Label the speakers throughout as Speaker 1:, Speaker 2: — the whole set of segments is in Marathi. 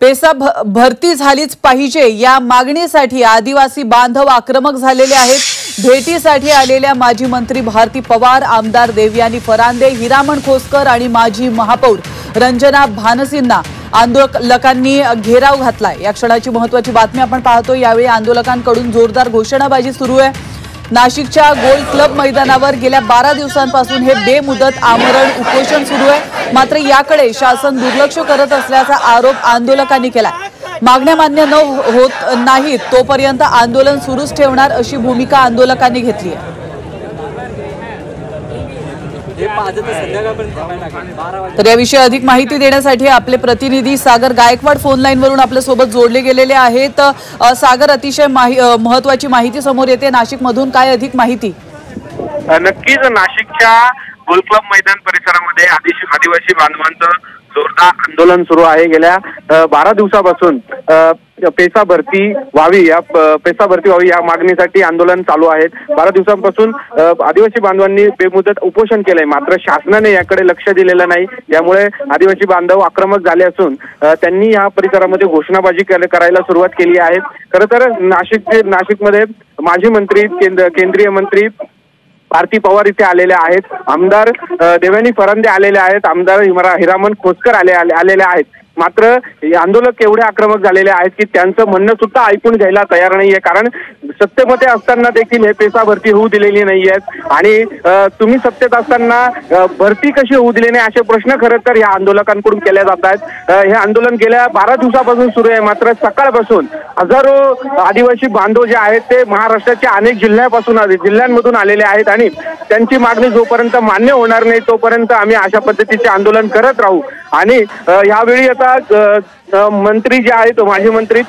Speaker 1: पेसा भरती झालीच पाहिजे या मागणीसाठी आदिवासी बांधव आक्रमक झालेले आहेत। भेटीसाठी आलेल्या माजी मंत्री भारती पवार, आमदार देवयानी फरांदे, हिरामण खोसकर आणि माजी महापौर रंजना भानसींना आंदोलकांनी घेराव घातलाय। या क्षणाची महत्त्वाची बातमी आपण पाहतो। यावेळी आंदोलकांकडून जोरदार घोषणाबाजी सुरू आहे। नाशिकच्या गोल क्लब मैदानावर गेल्या 12 दिवसांपासून हे बेमुदत आमरण उपोषण सुरू आहे। मात्र याकडे शासन दुर्लक्ष करत असल्याचा आरोप आंदोलकांनी केलाय। मागण्या मान्य न होत नाहीत तोपर्यंत आंदोलन सुरूच ठेवणार अशी भूमिका आंदोलकांनी घेतली आहे। तर याविषयी अधिक माहिती देण्यासाठी आपले प्रतिनिधी सागर गायकवाड फोन लाईन वरून आपल्या सोबत जोडले गेलेले आहेत। सागर, अतिशय महत्त्वाची माहिती समोर येते नाशिक मधून, काय अधिक माहिती?
Speaker 2: नक्कीच नाशिकच्या गोल क्लब मैदान परिसरामध्ये आदिवासी बांधवांचं जोरदार आंदोलन सुरू आहे। गेल्या 12 दिवसापासून पेसा भरती व्हावी या मागणीसाठी आंदोलन चालू आहे। 12 दिवसांपासून आदिवासी बांधवांनी बेमुदत उपोषण केलंय, मात्र शासनाने याकडे लक्ष दिलेलं नाही। यामुळे आदिवासी बांधव आक्रमक झाले असून त्यांनी या परिसरामध्ये घोषणाबाजी करायला सुरुवात केली आहे। खरं तर नाशिकमध्ये माजी मंत्री केंद्रीय मंत्री भारती पवार इथे आलेले आहेत, आमदार देवयानी फरांदे आलेले आहेत, आमदार हिरामण खोसकर आलेले आहेत। मात्र आंदोलक एवढे आक्रमक झालेले आहेत की त्यांचं म्हणणं सुद्धा ऐकून घ्यायला तयार नाहीये। कारण सत्तेमध्ये असताना देखील हे पेसा भरती होऊ दिलेली नाहीये आणि तुम्ही सत्तेत असताना भरती कशी होऊ दिली नाही असे प्रश्न खरं तर या आंदोलकांकडून केले जात आहेत। हे आंदोलन गेल्या 12 दिवसापासून सुरू आहे, मात्र सकाळपासून हजारो आदिवासी बांधव जे आहेत ते महाराष्ट्राच्या अनेक जिल्ह्यांमधून आलेले आहेत आणि त्यांची मागणी जोपर्यंत मान्य होणार नाही तोपर्यंत आम्ही अशा पद्धतीचे आंदोलन करत राहू। आणि यावेळी आता मंत्री जे आहेत माजी मंत्री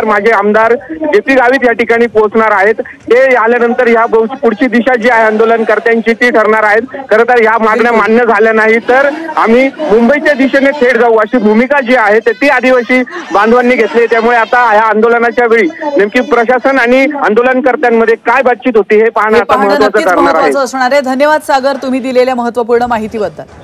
Speaker 2: माजी आमदार जे.पी. गावित या ठिकाणी पोहोचणार आहेत। ते आल्यानंतर या पुढची दिशा जी आहे आंदोलनकर्त्यांची ती ठरणार आहेत। खरं तर या मागण्या मान्य झाल्या नाही तर आम्ही मुंबईच्या दिशेने थेट जाऊ अशी भूमिका जी आहे ती आदिवासी बांधवांनी घेतली। त्यामुळे आता या आंदोलनाच्या वेळी नेमकी प्रशासन आणि आंदोलनकर्त्यांमध्ये काय बातचीत होती हे पाहणं आता महत्त्वाचं ठरणार आहे।
Speaker 1: धन्यवाद सागर, तुम्ही दिलेल्या महत्त्वपूर्ण माहितीबद्दल।